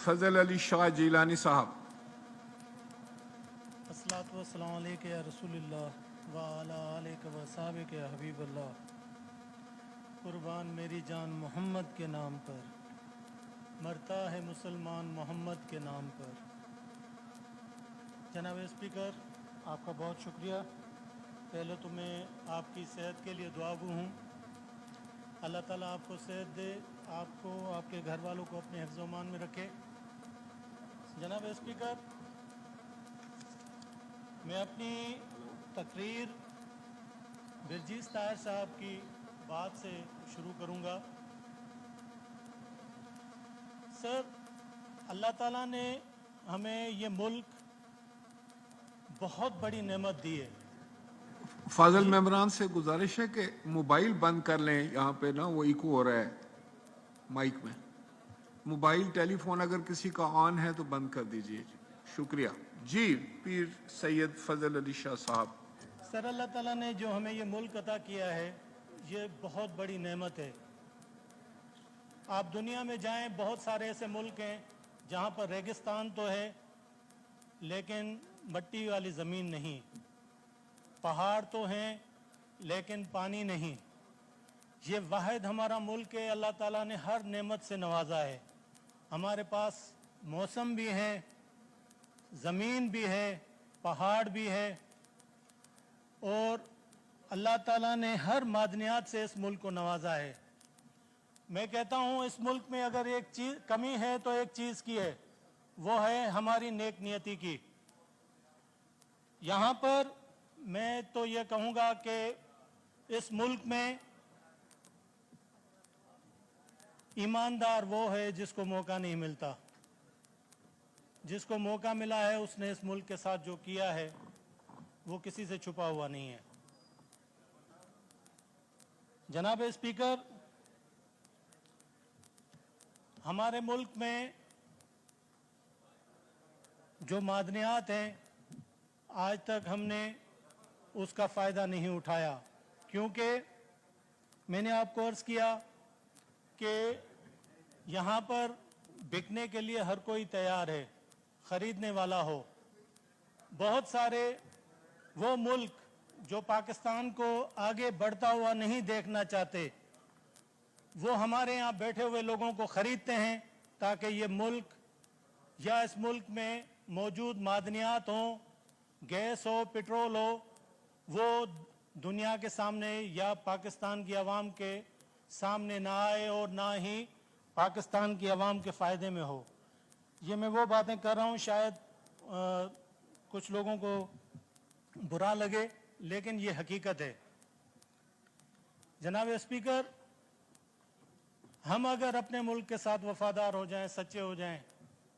फजल अली शाह जिलानी साहब। अस्सलातु वस्सलामु अलैका या रसूलल्लाह व अला आलिका व सहाबिका या हबीबल्लाह। कुर्बान मेरी जान मोहम्मद के नाम पर, मरता है मुसलमान मोहम्मद के नाम पर। जनाब स्पीकर, आपका बहुत शुक्रिया। पहले तो मैं आपकी सेहत के लिए दुआगो हूँ। अल्लाह ताला आपको सेहत दे, आपको आपके घर वालों को अपने हिफ्ज़-ओ-मान में रखे। जनाब स्पीकर, मैं अपनी तकरीर बिरजीज़ ताहिर साहब की बात से शुरू करूँगा। सर, अल्लाह ताला ने हमें ये मुल्क बहुत बड़ी नेमत दी है। फाजल मेमरान से गुजारिश है कि मोबाइल बंद कर लें, यहाँ पे ना वो इको हो रहा है माइक में। मोबाइल टेलीफोन अगर किसी का ऑन है तो बंद कर दीजिए। शुक्रिया जी। पीर सैयद फजल अली शाह साहब। सर, अल्लाह ताला ने जो हमें ये मुल्क अता किया है, ये बहुत बड़ी नेमत है। आप दुनिया में जाएं, बहुत सारे ऐसे मुल्क हैं जहाँ पर रेगिस्तान तो है लेकिन मट्टी वाली ज़मीन नहीं, पहाड़ तो हैं लेकिन पानी नहीं। ये वाहिद हमारा मुल्क है। अल्लाह ताला ने हर नेमत से नवाजा है। हमारे पास मौसम भी है, ज़मीन भी है, पहाड़ भी है, और अल्लाह ताला ने हर मादनियात से इस मुल्क को नवाजा है। मैं कहता हूँ, इस मुल्क में अगर एक चीज़ कमी है तो एक चीज़ की है, वो है हमारी नेक नियति की। यहाँ पर मैं तो ये कहूँगा कि इस मुल्क में ईमानदार वो है जिसको मौका नहीं मिलता। जिसको मौका मिला है उसने इस मुल्क के साथ जो किया है वो किसी से छुपा हुआ नहीं है। जनाब स्पीकर, हमारे मुल्क में जो मादनियात हैं, आज तक हमने उसका फ़ायदा नहीं उठाया, क्योंकि मैंने आपको अर्ज़ किया कि यहाँ पर बिकने के लिए हर कोई तैयार है, ख़रीदने वाला हो। बहुत सारे वो मुल्क जो पाकिस्तान को आगे बढ़ता हुआ नहीं देखना चाहते, वो हमारे यहाँ बैठे हुए लोगों को ख़रीदते हैं ताकि ये मुल्क या इस मुल्क में मौजूद मादनियात हों, गैस हो, पेट्रोल हो, वो दुनिया के सामने या पाकिस्तान की आवाम के सामने ना आए और ना ही पाकिस्तान की आवाम के फ़ायदे में हो। ये मैं वो बातें कर रहा हूँ, शायद कुछ लोगों को बुरा लगे, लेकिन ये हकीकत है। जनाब स्पीकर, हम अगर अपने मुल्क के साथ वफादार हो जाएं, सच्चे हो जाएं,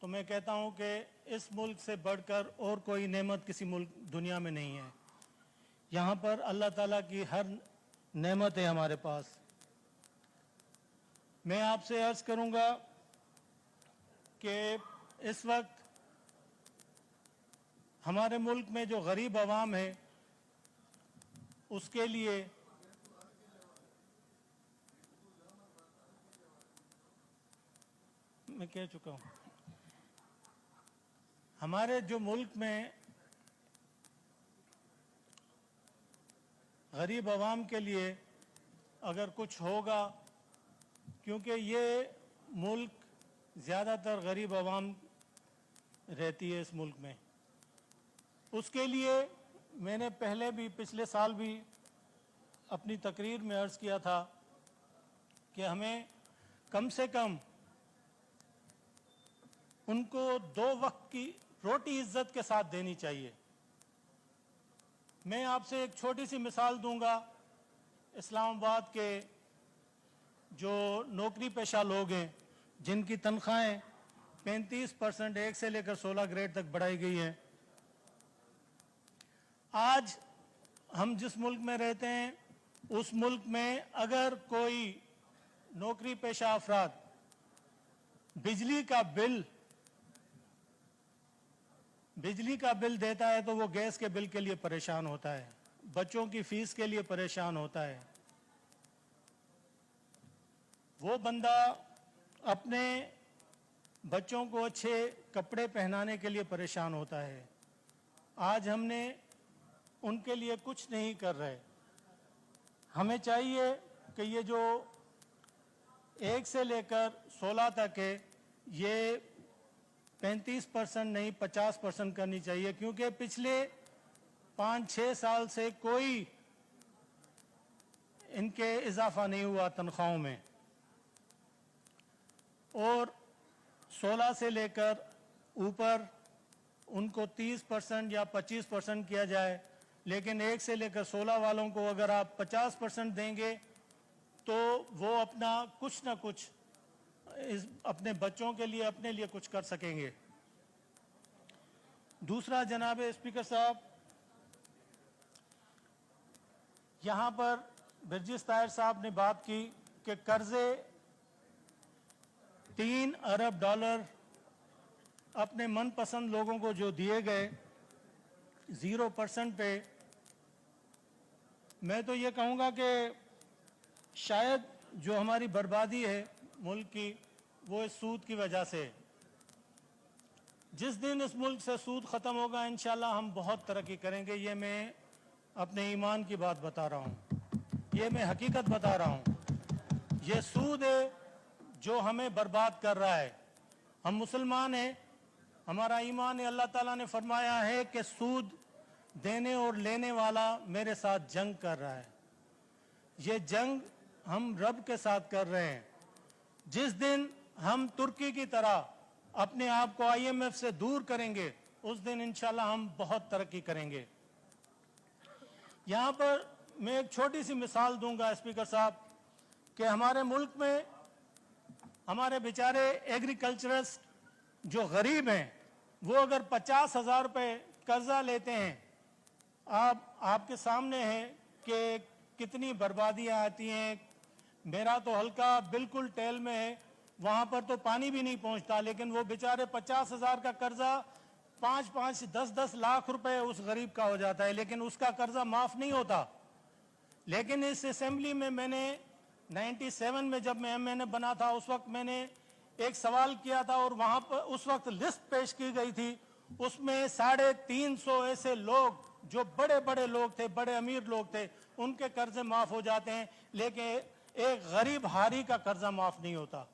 तो मैं कहता हूं कि इस मुल्क से बढ़कर और कोई नेमत किसी मुल्क दुनिया में नहीं है। यहाँ पर अल्लाह ताला की हर नेमत है हमारे पास। मैं आपसे अर्ज़ करूँगा कि इस वक्त हमारे मुल्क में जो गरीब आवाम है, उसके लिए मैं कह चुका हूँ, हमारे जो मुल्क में गरीब आवाम के लिए अगर कुछ होगा, क्योंकि ये मुल्क ज़्यादातर गरीब आवाम रहती है इस मुल्क में, उसके लिए मैंने पहले भी, पिछले साल भी अपनी तकरीर में अर्ज़ किया था कि हमें कम से कम उनको 2 वक्त की रोटी इज्जत के साथ देनी चाहिए। मैं आपसे एक छोटी सी मिसाल दूंगा। इस्लामाबाद के जो नौकरी पेशा लोग हैं, जिनकी तनख्वाहें 35% 1 से लेकर 16 ग्रेड तक बढ़ाई गई हैं, आज हम जिस मुल्क में रहते हैं, उस मुल्क में अगर कोई नौकरी पेशा अफराद बिजली का बिल देता है तो वो गैस के बिल के लिए परेशान होता है, बच्चों की फीस के लिए परेशान होता है। वो बंदा अपने बच्चों को अच्छे कपड़े पहनाने के लिए परेशान होता है। आज हमने उनके लिए कुछ नहीं कर रहे। हमें चाहिए कि ये जो 1 से लेकर 16 तक है, ये 35% नहीं 50% करनी चाहिए, क्योंकि पिछले 5-6 साल से कोई इनके इजाफा नहीं हुआ तनख्वाहों में। और 16 से लेकर ऊपर उनको 30% या 25% किया जाए, लेकिन 1 से लेकर 16 वालों को अगर आप 50% देंगे तो वो अपना कुछ ना कुछ अपने बच्चों के लिए, अपने लिए कुछ कर सकेंगे। दूसरा, जनाब स्पीकर साहब, यहाँ पर बिरजिस ताहिर साहब ने बात की कि कर्जे $3 अरब अपने मनपसंद लोगों को जो दिए गए 0% पे, मैं तो ये कहूँगा कि शायद जो हमारी बर्बादी है मुल्क की, वो इस सूद की वजह से। जिस दिन इस मुल्क से सूद ख़त्म होगा इंशाल्लाह हम बहुत तरक्की करेंगे। ये मैं अपने ईमान की बात बता रहा हूँ, ये मैं हकीकत बता रहा हूँ। ये सूद है जो हमें बर्बाद कर रहा है। हम मुसलमान हैं, हमारा ईमान है, अल्लाह ताला ने फरमाया है कि सूद देने और लेने वाला मेरे साथ जंग कर रहा है। ये जंग हम रब के साथ कर रहे हैं। जिस दिन हम तुर्की की तरह अपने आप को IMF से दूर करेंगे, उस दिन इंशाल्लाह हम बहुत तरक्की करेंगे। यहाँ पर मैं एक छोटी सी मिसाल दूंगा स्पीकर साहब, कि हमारे मुल्क में हमारे बेचारे एग्रीकल्चरिस्ट जो गरीब हैं, वो अगर 50,000 रुपये कर्जा लेते हैं, आपके सामने है कि कितनी बर्बादियां आती हैं। मेरा तो हल्का बिल्कुल टेल में है, वहाँ पर तो पानी भी नहीं पहुँचता, लेकिन वो बेचारे 50,000 का कर्जा 5-5, 10-10 लाख रुपए उस गरीब का हो जाता है, लेकिन उसका कर्जा माफ नहीं होता। लेकिन इस असेंबली में मैंने 97 में जब मैं MNA बना था, उस वक्त मैंने एक सवाल किया था और वहाँ पर उस वक्त लिस्ट पेश की गई थी। उसमें 350 ऐसे लोग जो बड़े बड़े लोग थे, बड़े अमीर लोग थे, उनके कर्जे माफ हो जाते हैं, लेकिन एक गरीब हारी का कर्जा माफ नहीं होता।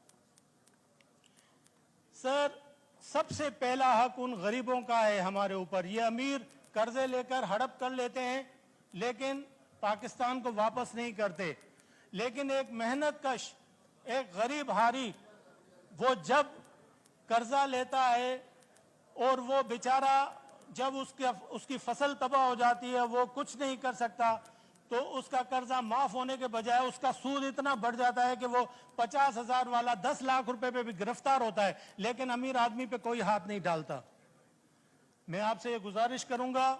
सर, सबसे पहला हक उन गरीबों का है हमारे ऊपर। ये अमीर कर्जे लेकर हड़प कर लेते हैं, लेकिन पाकिस्तान को वापस नहीं करते। लेकिन एक मेहनत कश, एक गरीब हारी, वो जब कर्जा लेता है और वो बेचारा जब उसकी फसल तबाह हो जाती है, वो कुछ नहीं कर सकता, तो उसका कर्जा माफ होने के बजाय उसका सूद इतना बढ़ जाता है कि वो 50,000 वाला 10 लाख रुपए पे भी गिरफ्तार होता है, लेकिन अमीर आदमी पे कोई हाथ नहीं डालता। मैं आपसे ये गुजारिश करूंगा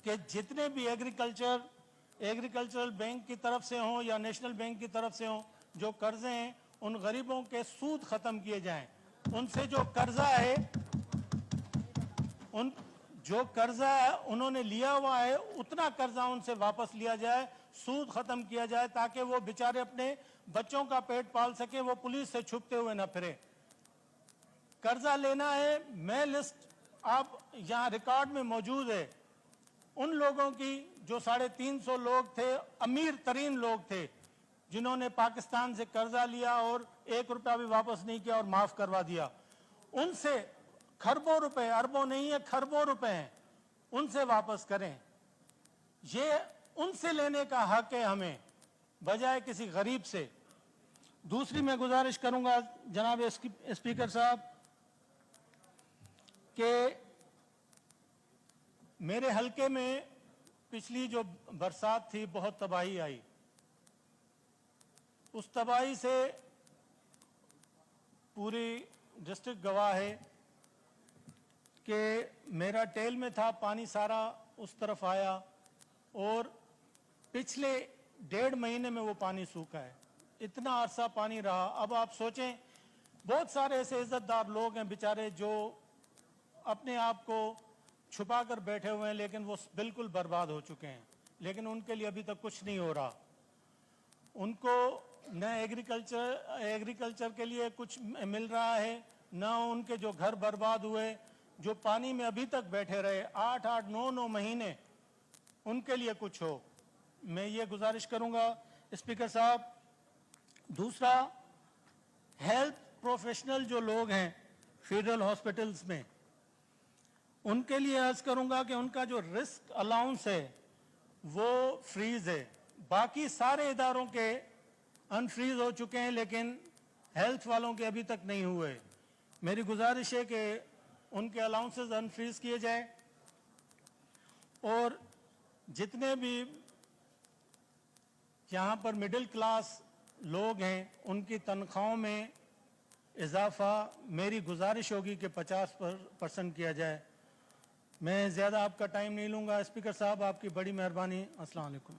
कि जितने भी एग्रीकल्चरल बैंक की तरफ से हों या नेशनल बैंक की तरफ से हों, जो कर्जे हैं, उन गरीबों के सूद खत्म किए जाएं। उनसे जो कर्जा है, जो कर्जा उन्होंने लिया हुआ है, उतना कर्जा उनसे वापस लिया जाए, सूद खत्म किया जाए, ताकि वो बेचारे अपने बच्चों का पेट पाल सके, वो पुलिस से छुपते हुए ना फिरे। कर्जा लेना है, मैं लिस्ट आप यहाँ रिकॉर्ड में मौजूद है उन लोगों की जो 350 लोग थे, अमीर तरीन लोग थे, जिन्होंने पाकिस्तान से कर्जा लिया और 1 रुपया भी वापस नहीं किया और माफ करवा दिया। उनसे खरबों रुपए, अरबों नहीं है, खरबों रुपए हैं, उनसे वापस करें। ये उनसे लेने का हक है हमें, बजाय किसी गरीब से। दूसरी मैं गुजारिश करूंगा जनाब स्पीकर साहब कि मेरे हलके में पिछली जो बरसात थी, बहुत तबाही आई। उस तबाही से पूरी डिस्ट्रिक्ट गवाह है कि मेरा टेल में था, पानी सारा उस तरफ आया और पिछले 1.5 महीने में वो पानी सूखा है। इतना अरसा पानी रहा। अब आप सोचें, बहुत सारे ऐसे इज्जतदार लोग हैं बेचारे जो अपने आप को छुपा कर बैठे हुए हैं, लेकिन वो बिल्कुल बर्बाद हो चुके हैं, लेकिन उनके लिए अभी तक कुछ नहीं हो रहा। उनको न एग्रीकल्चर के लिए कुछ मिल रहा है, ना उनके जो घर बर्बाद हुए, जो पानी में अभी तक बैठे रहे 8-8, 9-9 महीने, उनके लिए कुछ हो। मैं ये गुजारिश करूंगा स्पीकर साहब। दूसरा, हेल्थ प्रोफेशनल जो लोग हैं फेडरल हॉस्पिटल्स में, उनके लिए अर्ज करूंगा कि उनका जो रिस्क अलाउंस है वो फ्रीज है। बाकी सारे इदारों के अनफ्रीज हो चुके हैं, लेकिन हेल्थ वालों के अभी तक नहीं हुए। मेरी गुजारिश है कि उनके अलाउंसेस अनफ्रीज किए जाए और जितने भी यहाँ पर मिडिल क्लास लोग हैं उनकी तनख्वाहों में इजाफा मेरी गुजारिश होगी कि 50% किया जाए। मैं ज़्यादा आपका टाइम नहीं लूँगा स्पीकर साहब, आपकी बड़ी मेहरबानी। अस्सलाम वालेकुम।